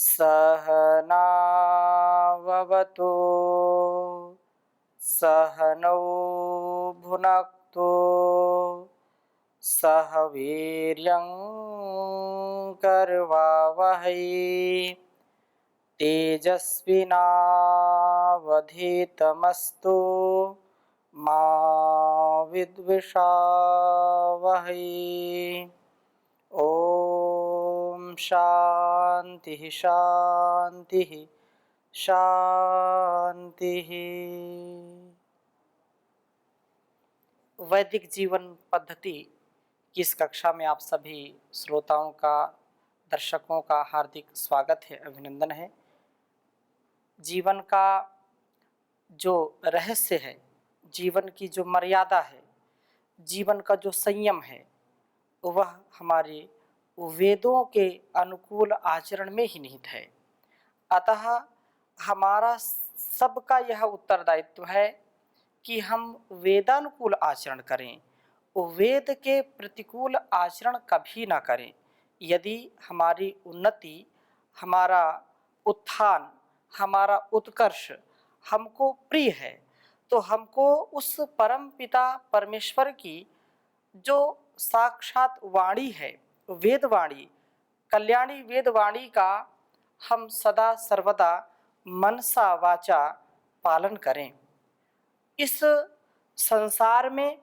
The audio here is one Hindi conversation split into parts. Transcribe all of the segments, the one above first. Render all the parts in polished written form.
सहनाववतु सहनौ भुनक्तु सह वीर्यं करवावहै तेजस्विनावधीतमस्तु मा विद्विषावहै। ओम शांति शांति शांति। वैदिक जीवन पद्धति की इस कक्षा में आप सभी श्रोताओं का, दर्शकों का हार्दिक स्वागत है, अभिनंदन है। जीवन का जो रहस्य है, जीवन की जो मर्यादा है, जीवन का जो संयम है, वह हमारे वेदों के अनुकूल आचरण में ही निहित है। अतः हमारा सबका यह उत्तरदायित्व है कि हम वेदानुकूल आचरण करें, वेद के प्रतिकूल आचरण कभी ना करें। यदि हमारी उन्नति, हमारा उत्थान, हमारा उत्कर्ष हमको प्रिय है, तो हमको उस परम पिता परमेश्वर की जो साक्षात वाणी है, वेदवाणी, कल्याणी वेदवाणी का हम सदा सर्वदा मनसा वाचा पालन करें। इस संसार में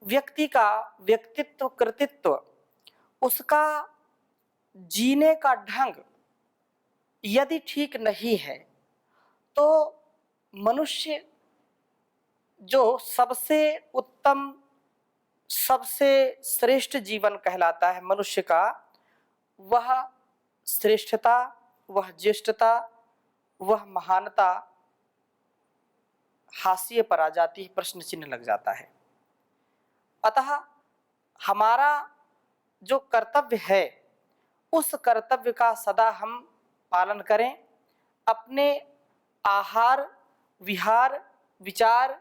व्यक्ति का व्यक्तित्व, कृतित्व, उसका जीने का ढंग यदि ठीक नहीं है तो मनुष्य जो सबसे उत्तम, सबसे श्रेष्ठ जीवन कहलाता है मनुष्य का, वह श्रेष्ठता, वह ज्येष्ठता, वह महानता हाशिए पर आ जाती है, प्रश्न चिन्ह लग जाता है। अतः हमारा जो कर्तव्य है, उस कर्तव्य का सदा हम पालन करें। अपने आहार, विहार, विचार,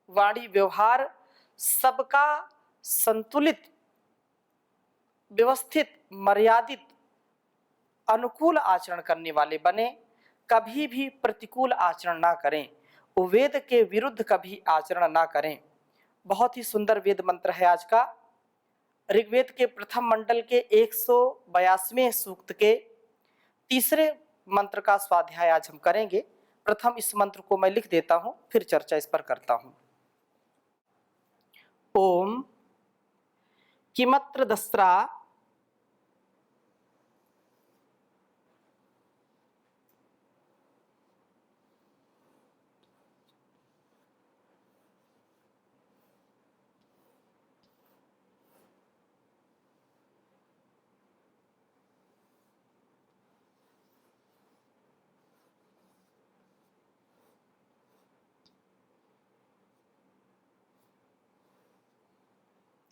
वाणी, व्यवहार सबका संतुलित, व्यवस्थित, मर्यादित, अनुकूल आचरण करने वाले बने। कभी भी प्रतिकूल आचरण ना करें, वेद के विरुद्ध कभी आचरण ना करें। बहुत ही सुंदर वेद मंत्र है आज का। ऋग्वेद के प्रथम मंडल के 182वें सूक्त के तीसरे मंत्र का स्वाध्याय आज हम करेंगे। प्रथम इस मंत्र को मैं लिख देता हूं, फिर चर्चा इस पर करता हूं। ओम किमत्र दस्रा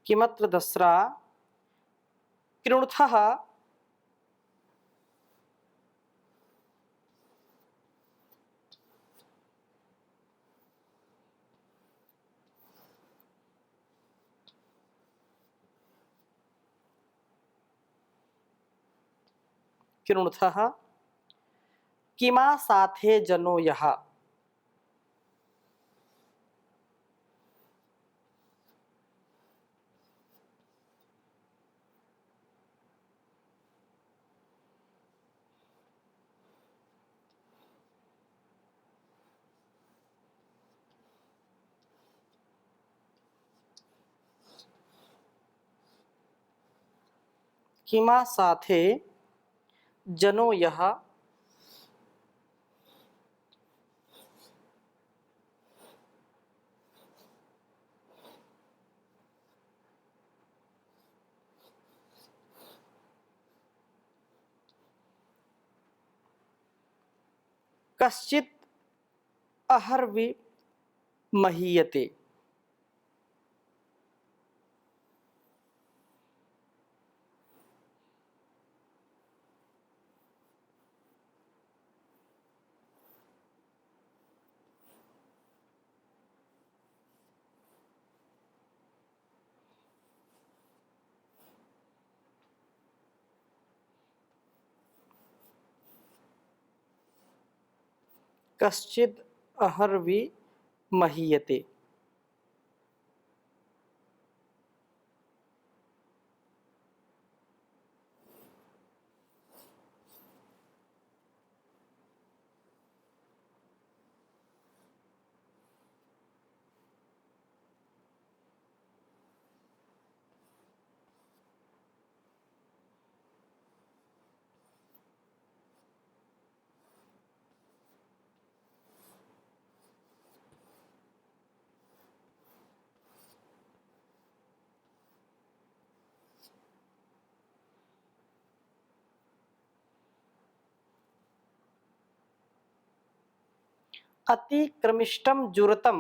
किमत्र दस्रा कृणुथः कृणुथः किमा साथे जनो यः। किमा साथे जनो यः कश्चित् अहर्वि महीयते। कश्चिद अहर्वि महीयते। अतिक्रमिष्टम जुरतम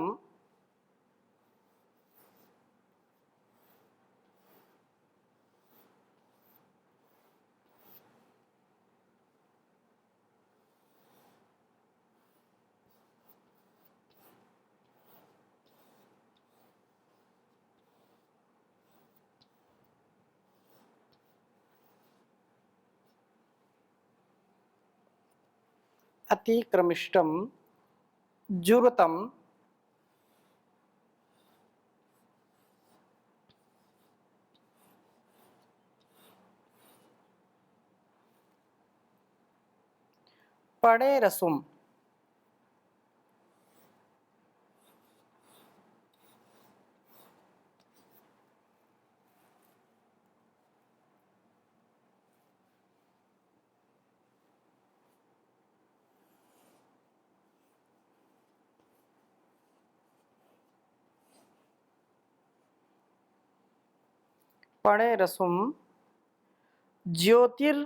अतिक्रमिष्टम जुरतम पड़े रसुम। पड़े रसुम ज्योतिर्विप्राय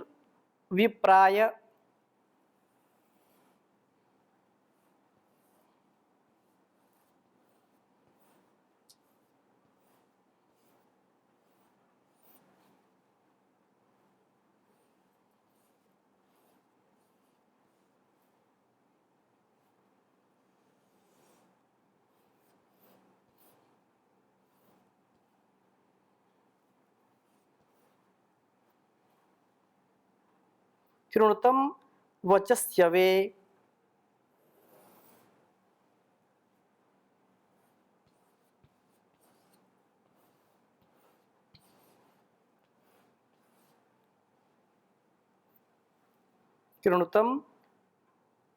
कृणुतम वचस्यवे। कृणुतम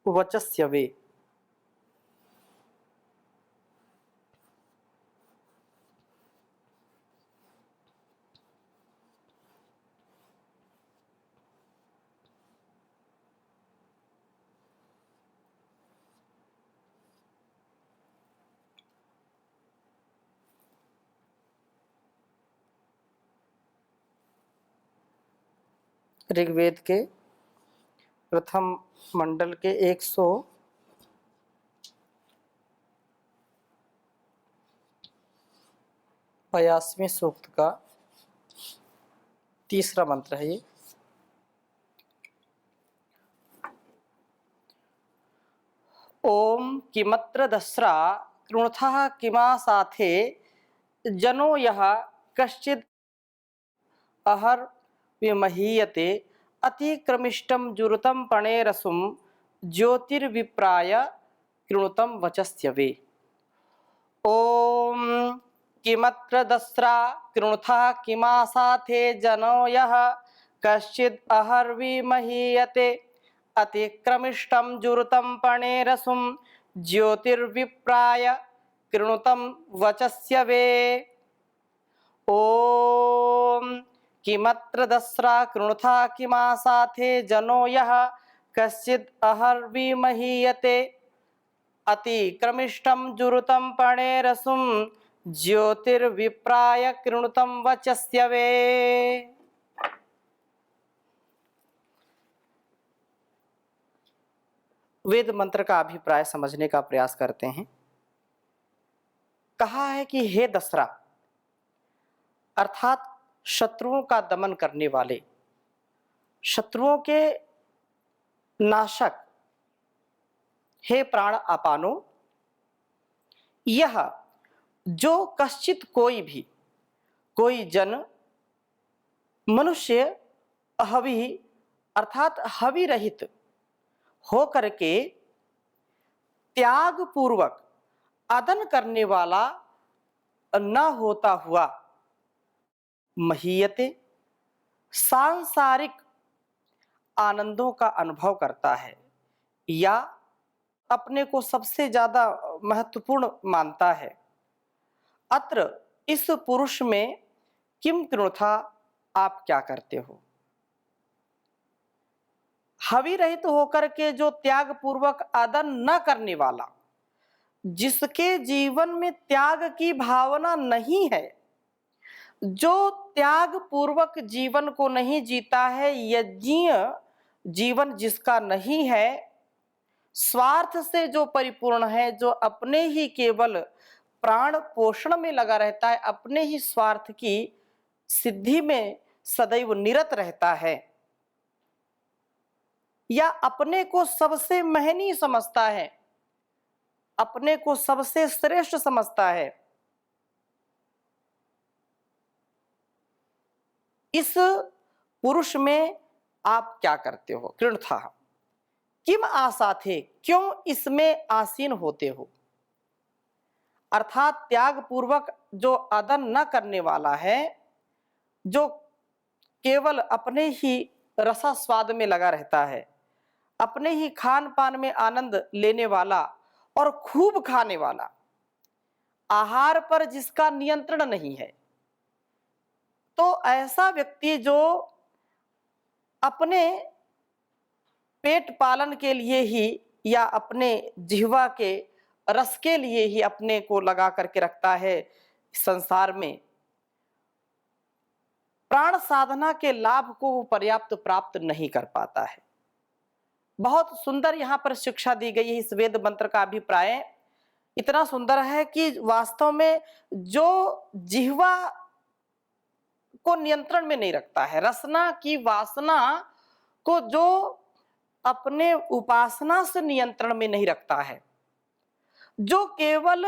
वचस्यवे। ऋग्वेद के प्रथम मंडल के 182वें सूक्त का तीसरा मंत्र है ये। ओम किमत्र दस्रा कृणुथः किमासाथे जनो यः कश्चिद् अहर विमहीयते अतिक्रमिष्टम जुरतम पणेरसुम ज्योतिर्विप्राय कृणुतम वचस्यवे। ओम किमत्र दस्रा कृणुथः किमासाथे जनो यः कश्चिद् अहर्विमहीयते अतिक्रमिष्टम जुरतम पणेरसुम ज्योतिर्विप्राय कृणुतम वचस्यवे। ओम किमत्र दस्रा कृणुथः किमासाथे जनो यः कश्चिद् अहर्विमहीयते अतिक्रमिष्टम जुरुतम पणेरसुम ज्योतिर्विप्राय कृणुतम वचस्यवे। वेद मंत्र का अभिप्राय समझने का प्रयास करते हैं। कहा है कि हे दसरा अर्थात शत्रुओं का दमन करने वाले, शत्रुओं के नाशक, हे प्राण अपानो, यह जो कश्चित कोई भी, कोई जन, मनुष्य अहवि अर्थात हवि रहित हो करके त्याग पूर्वक अदन करने वाला न होता हुआ महीयते सांसारिक आनंदों का अनुभव करता है या अपने को सबसे ज्यादा महत्वपूर्ण मानता है। अत्र इस पुरुष में किम कृणुथा, आप क्या करते हो? हवि रहित होकर के जो त्याग पूर्वक अदन न करने वाला, जिसके जीवन में त्याग की भावना नहीं है, जो त्याग पूर्वक जीवन को नहीं जीता है, यज्ञीय जीवन जिसका नहीं है, स्वार्थ से जो परिपूर्ण है, जो अपने ही केवल प्राण पोषण में लगा रहता है, अपने ही स्वार्थ की सिद्धि में सदैव निरत रहता है, या अपने को सबसे महनीय समझता है, अपने को सबसे श्रेष्ठ समझता है, इस पुरुष में आप क्या करते हो? कृणथा किम आशा थे, क्यों इसमें आसीन होते हो? अर्थात त्याग पूर्वक जो अदन न करने वाला है, जो केवल अपने ही रसास्वाद में लगा रहता है, अपने ही खान पान में आनंद लेने वाला और खूब खाने वाला, आहार पर जिसका नियंत्रण नहीं है, तो ऐसा व्यक्ति जो अपने पेट पालन के लिए ही या अपने जिह्वा के रस के लिए ही अपने को लगा करके रखता है संसार में, प्राण साधना के लाभ को वो पर्याप्त प्राप्त नहीं कर पाता है। बहुत सुंदर यहाँ पर शिक्षा दी गई है। इस वेद मंत्र का अभिप्राय इतना सुंदर है कि वास्तव में जो जिह्वा को नियंत्रण में नहीं रखता है, रसना की वासना को जो अपने उपासना से नियंत्रण में नहीं रखता है, जो केवल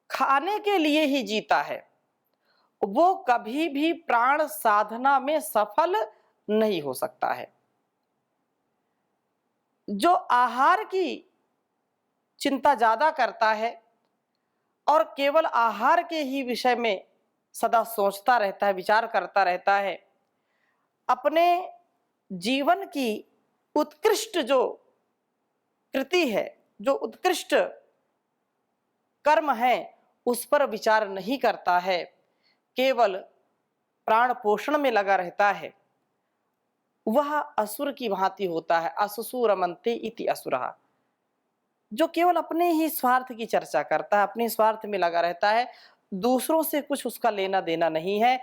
खाने के लिए ही जीता है, वो कभी भी प्राण साधना में सफल नहीं हो सकता है। जो आहार की चिंता ज्यादा करता है और केवल आहार के ही विषय में सदा सोचता रहता है, विचार करता रहता है, अपने जीवन की उत्कृष्ट जो कृति है, जो उत्कृष्ट कर्म है, उस पर विचार नहीं करता है, केवल प्राण पोषण में लगा रहता है, वह असुर की भांति होता है। असुसु रमन्ते इति असुरः, जो केवल अपने ही स्वार्थ की चर्चा करता है, अपने स्वार्थ में लगा रहता है, दूसरों से कुछ उसका लेना देना नहीं है।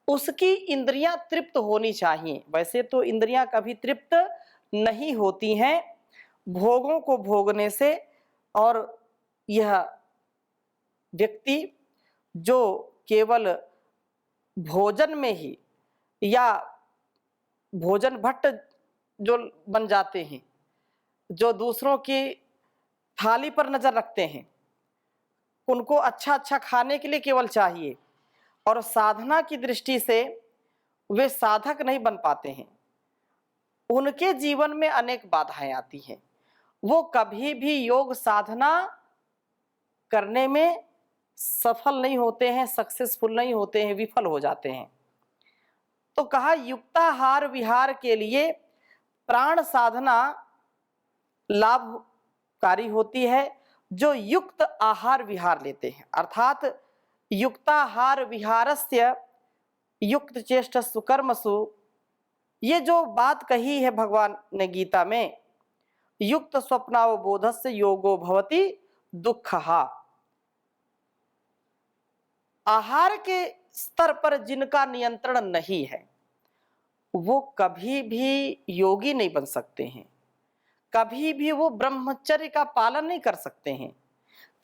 उसकी इंद्रियां तृप्त होनी चाहिए। वैसे तो इंद्रियां कभी तृप्त नहीं होती हैं भोगों को भोगने से, और यह व्यक्ति जो केवल भोजन में ही या भोजन भट्ट जो बन जाते हैं, जो दूसरों की थाली पर नजर रखते हैं, उनको अच्छा अच्छा खाने के लिए केवल चाहिए, और साधना की दृष्टि से वे साधक नहीं बन पाते हैं, उनके जीवन में अनेक बाधाएं आती हैं। वो कभी भी योग साधना करने में सफल नहीं होते हैं, सक्सेसफुल नहीं होते हैं, विफल हो जाते हैं। तो कहा युक्ताहार विहार के लिए प्राण साधना लाभकारी होती है जो युक्त आहार विहार लेते हैं। अर्थात युक्ताहार विहारस्य युक्त चेष्टसु कर्मसु, ये जो बात कही है भगवान ने गीता में, युक्त स्वप्नावबोधस्य योगो भवति दुःखः, आहार के स्तर पर जिनका नियंत्रण नहीं है, वो कभी भी योगी नहीं बन सकते हैं, कभी भी वो ब्रह्मचर्य का पालन नहीं कर सकते हैं,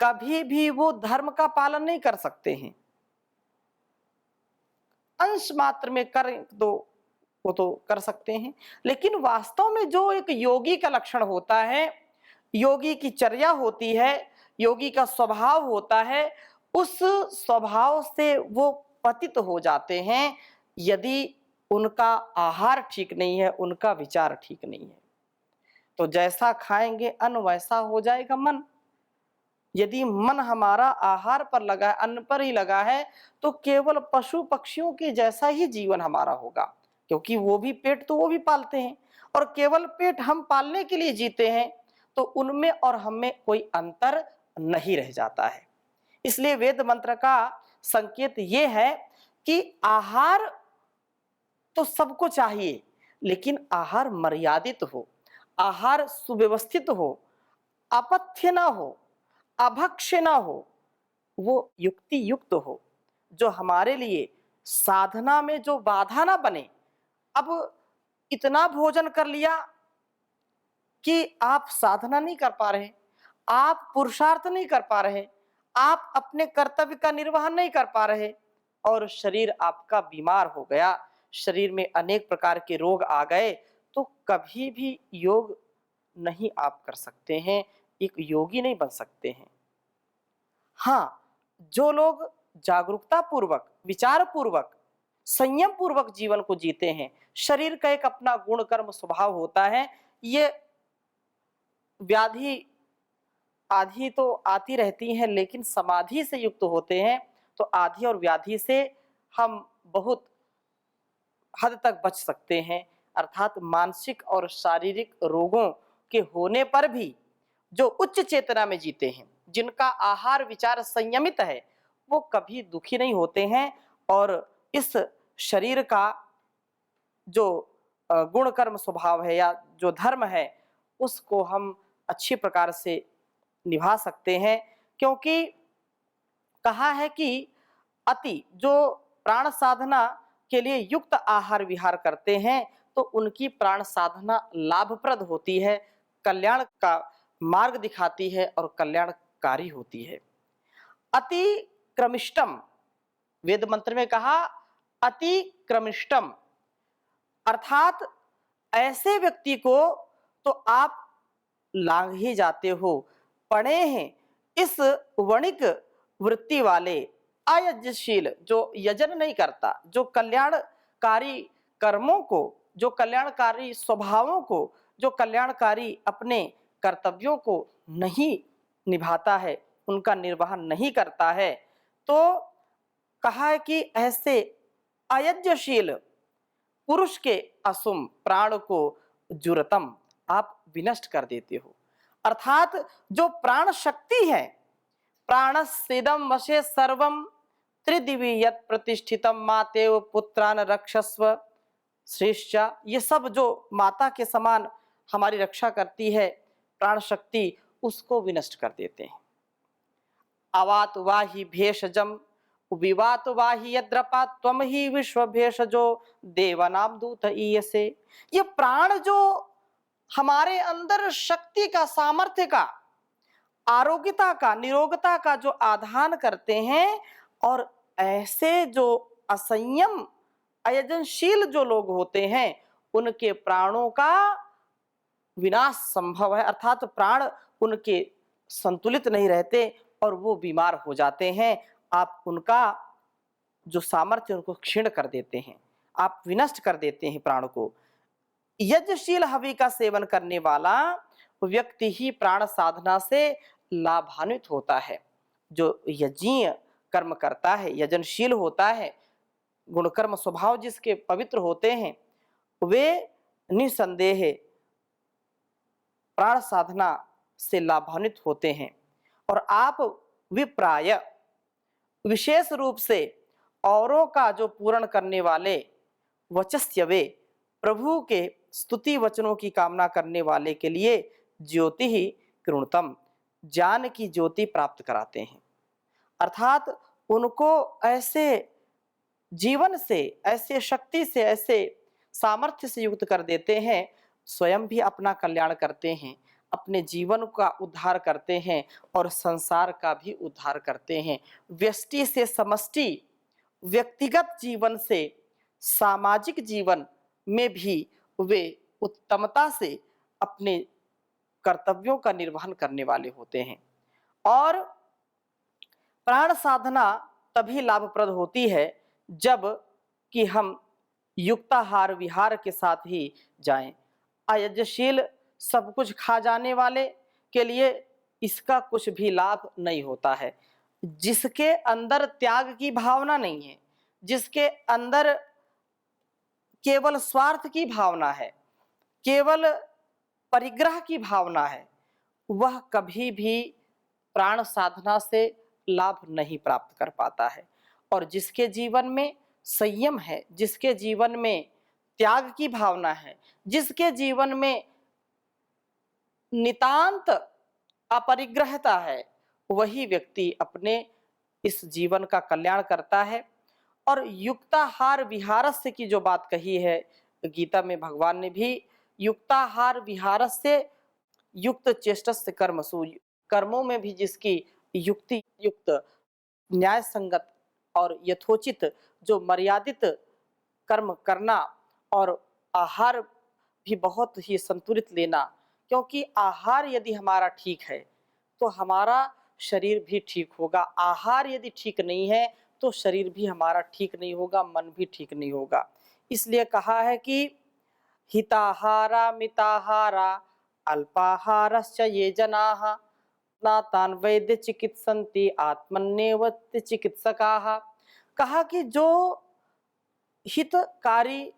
कभी भी वो धर्म का पालन नहीं कर सकते हैं। अंश मात्र में कर दो वो तो कर सकते हैं, लेकिन वास्तव में जो एक योगी का लक्षण होता है, योगी की चर्या होती है, योगी का स्वभाव होता है, उस स्वभाव से वो पतित हो जाते हैं यदि उनका आहार ठीक नहीं है, उनका विचार ठीक नहीं है। तो जैसा खाएंगे अन्न वैसा हो जाएगा मन। यदि मन हमारा आहार पर लगा है, अन्न पर ही लगा है, तो केवल पशु पक्षियों के जैसा ही जीवन हमारा होगा, क्योंकि वो भी पेट तो वो भी पालते हैं और केवल पेट हम पालने के लिए जीते हैं, तो उनमें और हम में कोई अंतर नहीं रह जाता है। इसलिए वेद मंत्र का संकेत ये है कि आहार तो सबको चाहिए, लेकिन आहार मर्यादित हो, आहार सुव्यवस्थित हो, अपथ्य ना हो, अभक्ष्य ना हो, वो युक्ति युक्त हो, जो हमारे लिए साधना में जो बाधा ना बने। अब इतना भोजन कर लिया कि आप साधना नहीं कर पा रहे, आप पुरुषार्थ नहीं कर पा रहे, आप अपने कर्तव्य का निर्वहन नहीं कर पा रहे और शरीर आपका बीमार हो गया, शरीर में अनेक प्रकार के रोग आ गए, तो कभी भी योग नहीं आप कर सकते हैं, एक योगी नहीं बन सकते हैं। हाँ, जो लोग जागरूकता पूर्वक, विचार पूर्वक, संयम पूर्वक जीवन को जीते हैं, शरीर का एक अपना गुण कर्म स्वभाव होता है, ये व्याधि आधी तो आती रहती हैं, लेकिन समाधि से युक्त होते हैं, तो आधी और व्याधि से हम बहुत हद तक बच सकते हैं। अर्थात मानसिक और शारीरिक रोगों के होने पर भी जो उच्च चेतना में जीते हैं, जिनका आहार विचार संयमित है, वो कभी दुखी नहीं होते हैं और इस शरीर का जो गुण कर्म स्वभाव है या जो धर्म है, उसको हम अच्छी प्रकार से निभा सकते हैं। क्योंकि कहा है कि अति जो प्राण साधना के लिए युक्त आहार विहार करते हैं, तो उनकी प्राण साधना लाभप्रद होती है, कल्याण का मार्ग दिखाती है और कल्याणकारी होती है। अति क्रमिष्टम, वेद मंत्र में कहा अति क्रमिष्टम, अर्थात ऐसे व्यक्ति को तो आप लांघ ही जाते हो, पढ़े हैं इस वणिक वृत्ति वाले, अयज्ञशील, जो यजन नहीं करता, जो कल्याणकारी कर्मों को, जो कल्याणकारी स्वभावों को, जो कल्याणकारी अपने कर्तव्यों को नहीं निभाता है, उनका निर्वहन नहीं करता है, तो कहा है कि ऐसे अयज्ञशील पुरुष के असुम प्राण को जुरतम, आप विनष्ट कर देते हो। अर्थात जो प्राण शक्ति है, प्राणस्येदं वशे सर्वं त्रिदिवि यत् प्रतिष्ठितम मातेव पुत्रान रक्षस्व श्रेष्ठा, ये सब जो माता के समान हमारी रक्षा करती है प्राण शक्ति, उसको विनष्ट कर देते हैं। अवात वाहि भेषजम विवात वाहि यद्रपा त्वम ही विश्व भेषजो देवनाम दूत ईयसे, ये प्राण जो हमारे अंदर शक्ति का, सामर्थ्य का, आरोग्यता का, निरोगता का जो आधान करते हैं, और ऐसे जो असंयम अयजनशील जो लोग होते हैं, उनके प्राणों का विनाश संभव है। अर्थात प्राण उनके संतुलित नहीं रहते और वो बीमार हो जाते हैं। आप उनका जो सामर्थ्य उनको क्षीण कर देते हैं, आप विनष्ट कर देते हैं प्राण को। यज्ञशील हवि का सेवन करने वाला व्यक्ति ही प्राण साधना से लाभान्वित होता है। जो यज्ञीय कर्म करता है, यजनशील होता है, गुणकर्म स्वभाव जिसके पवित्र होते हैं, वे निसंदेह प्राण साधना से लाभान्वित होते हैं। और आप विप्राय विशेष रूप से औरों का जो पूर्ण करने वाले वचस्यवे, प्रभु के स्तुति वचनों की कामना करने वाले के लिए ज्योति ही कृणतम, ज्ञान की ज्योति प्राप्त कराते हैं। अर्थात उनको ऐसे जीवन से, ऐसे शक्ति से, ऐसे सामर्थ्य से युक्त कर देते हैं, स्वयं भी अपना कल्याण करते हैं, अपने जीवन का उद्धार करते हैं और संसार का भी उद्धार करते हैं। व्यष्टि से समष्टि, व्यक्तिगत जीवन से सामाजिक जीवन में भी वे उत्तमता से अपने कर्तव्यों का निर्वहन करने वाले होते हैं। और प्राण साधना तभी लाभप्रद होती है जब कि हम युक्ताहार विहार के साथ ही जाएं। अयज्ञशील सब कुछ खा जाने वाले के लिए इसका कुछ भी लाभ नहीं होता है। जिसके अंदर त्याग की भावना नहीं है, जिसके अंदर केवल स्वार्थ की भावना है, केवल परिग्रह की भावना है, वह कभी भी प्राण साधना से लाभ नहीं प्राप्त कर पाता है। और जिसके जीवन में संयम है, जिसके जीवन में त्याग की भावना है, जिसके जीवन में नितांत अपरिग्रहता है, वही व्यक्ति अपने इस जीवन का कल्याण करता है। और युक्ताहार विहारस्य की जो बात कही है गीता में, भगवान ने भी युक्ताहार विहारस्य युक्त चेष्टस्य कर्मसु, कर्मों में भी जिसकी युक्ति युक्त, न्याय संगत और यथोचित जो मर्यादित कर्म करना, और आहार भी बहुत ही संतुलित लेना, क्योंकि आहार यदि हमारा ठीक है तो हमारा शरीर भी ठीक होगा। आहार यदि ठीक नहीं है तो शरीर भी हमारा ठीक नहीं होगा, मन भी ठीक नहीं होगा। इसलिए कहा है कि हिताहारा मिताहारा अल्पाहारश्च ये जनाः न तान् वैद्य चिकित्सन्ति आत्मन्येव चिकित्सकाः। कहा कि जो हितकारी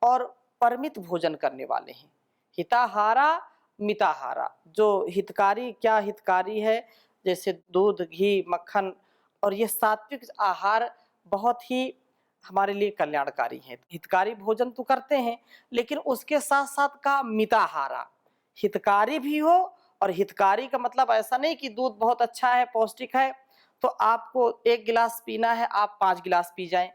और परमित भोजन करने वाले हैं, हिताहारा मिताहारा, जो हितकारी, क्या हितकारी है, जैसे दूध, घी, मक्खन और ये सात्विक आहार बहुत ही हमारे लिए कल्याणकारी है। हितकारी भोजन तो करते हैं, लेकिन उसके साथ साथ का मिताहारा, हितकारी भी हो। और हितकारी का मतलब ऐसा नहीं कि दूध बहुत अच्छा है, पौष्टिक है, तो आपको 1 गिलास पीना है, आप 5 गिलास पी जाएं,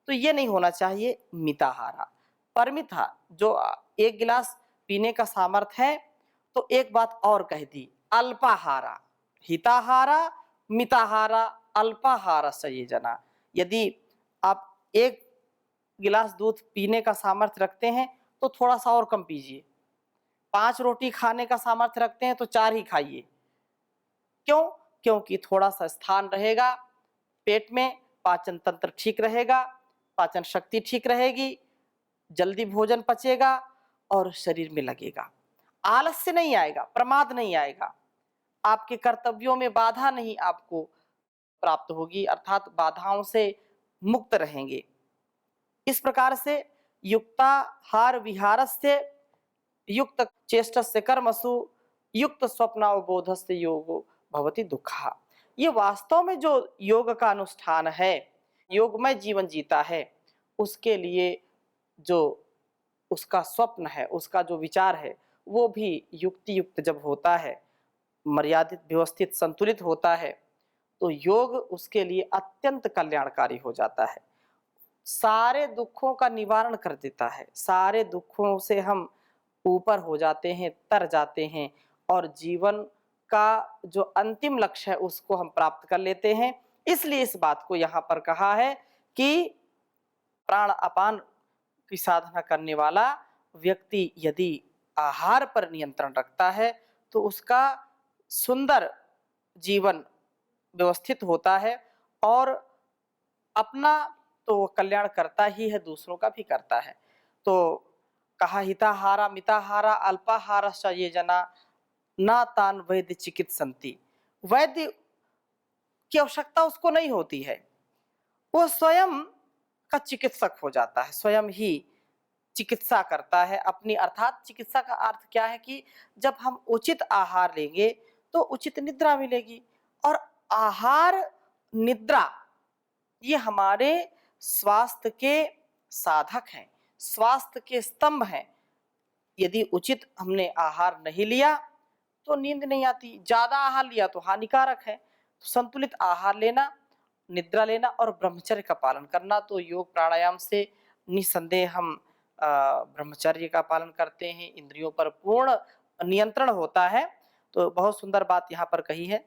तो ये नहीं होना चाहिए। मिताहारा, परमिता, जो 1 गिलास पीने का सामर्थ्य है। तो एक बात और कह दी, अल्पाहारा, हिताहारा मिताहारा अल्पाहार संयोजना। यदि आप 1 गिलास दूध पीने का सामर्थ्य रखते हैं तो थोड़ा सा और कम पीजिए। 5 रोटी खाने का सामर्थ्य रखते हैं तो 4 ही खाइए। क्यों? क्योंकि थोड़ा सा स्थान रहेगा पेट में, पाचन तंत्र ठीक रहेगा, पाचन शक्ति ठीक रहेगी, जल्दी भोजन पचेगा और शरीर में लगेगा। आलस्य नहीं आएगा, प्रमाद नहीं आएगा, आपके कर्तव्यों में बाधा नहीं आपको प्राप्त होगी, अर्थात बाधाओं से मुक्त रहेंगे। इस प्रकार से युक्ताहार विहारस्य युक्त चेष्टस्य कर्मसु युक्त स्वप्नावबोधस्य योगो भवति दुःखः। ये वास्तव में जो योग का अनुष्ठान है, योगमय जीवन जीता है, उसके लिए जो उसका स्वप्न है, उसका जो विचार है, वो भी युक्ति युक्त जब होता है, मर्यादित, व्यवस्थित, संतुलित होता है, तो योग उसके लिए अत्यंत कल्याणकारी हो जाता है। सारे दुखों का निवारण कर देता है, सारे दुखों से हम ऊपर हो जाते हैं, तर जाते हैं, और जीवन का जो अंतिम लक्ष्य है उसको हम प्राप्त कर लेते हैं। इसलिए इस बात को यहाँ पर कहा है कि प्राण अपान की साधना करने वाला व्यक्ति यदि आहार पर नियंत्रण रखता है तो उसका सुंदर जीवन व्यवस्थित होता है, और अपना तो वो कल्याण करता ही है, दूसरों का भी करता है। तो कहा हिताहारा मिताहारा अल्पाहारश्च ये जना न तान वैद्य चिकित्सन्ति। वैद्य की आवश्यकता उसको नहीं होती है, वो स्वयं का चिकित्सक हो जाता है, स्वयं ही चिकित्सा करता है अपनी। अर्थात चिकित्सा का अर्थ क्या है कि जब हम उचित आहार लेंगे तो उचित निद्रा मिलेगी, और आहार निद्रा ये हमारे स्वास्थ्य के साधक हैं, स्वास्थ्य के स्तंभ हैं। यदि उचित हमने आहार नहीं लिया तो नींद नहीं आती, ज्यादा आहार लिया तो हानिकारक है। तो संतुलित आहार लेना, निद्रा लेना और ब्रह्मचर्य का पालन करना, तो योग प्राणायाम से निसंदेह हम ब्रह्मचर्य का पालन करते हैं, इंद्रियों पर पूर्ण नियंत्रण होता है। तो बहुत सुंदर बात यहाँ पर कही है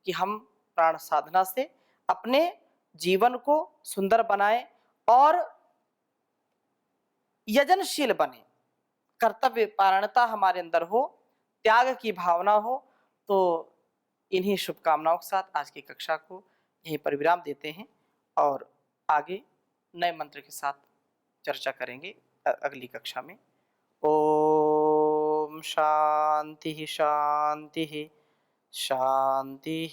कि हम प्राण साधना से अपने जीवन को सुंदर बनाएं और यजनशील बने, कर्तव्य पारणता हमारे अंदर हो, त्याग की भावना हो। तो इन्हीं शुभकामनाओं के साथ आज की कक्षा को यहीं पर विराम देते हैं, और आगे नए मंत्र के साथ चर्चा करेंगे अगली कक्षा में। ओम शांति शांति शांति।